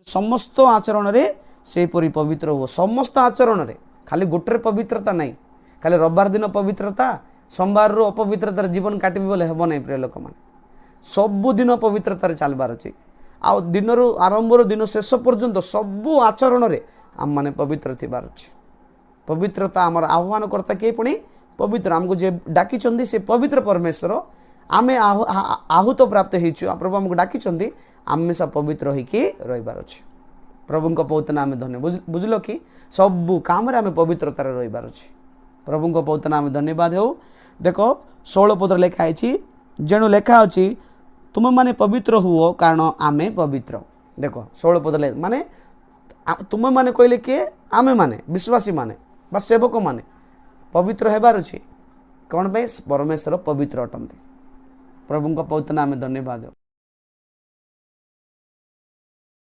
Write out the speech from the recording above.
समस्त आचरण रे सेपरी पवित्र हो समस्त आचरण रे खाली गोटे पवित्रता नहीं खाली रविवार दिन पवित्रता सोमवार रो अपवित्रतार जीवन काटबी बोले हेब नहीं प्रिय लोक मैंने सबुदिन पवित्रतार चलबार अच्छे आ दिन आरंभ दिन शेष पर्यंत सबू आचरण रे आम मैंने पवित्र थिबार अच्छे पवित्रता आमर आह्वान करता किए पुणी पवित्र आमको जे डाकी से पवित्र परमेश्वर आमे आहूत प्राप्त हो प्रभु आमको डाकी आमेशा पवित्र होइकी रहिबार अच्छे प्रभु पौतना आम धन्य बुझल कि सबू काम आम पवित्रतार रहिबार अच्छे प्रभु पौतना आम धन्यवाद हो देख 16 पद लिखाई जेणु लेखा अच्छी तुम माने पवित्र हुओ कारण आमे पवित्र देख 16 पद माने तुम माने कहले किए आमे माने विश्वासी माने बा सेवक माने पवित्र हेबार अच्छे कौन पे परमेश्वर पवित्र अटंती प्रभु पौतना आम धन्यवाद हो।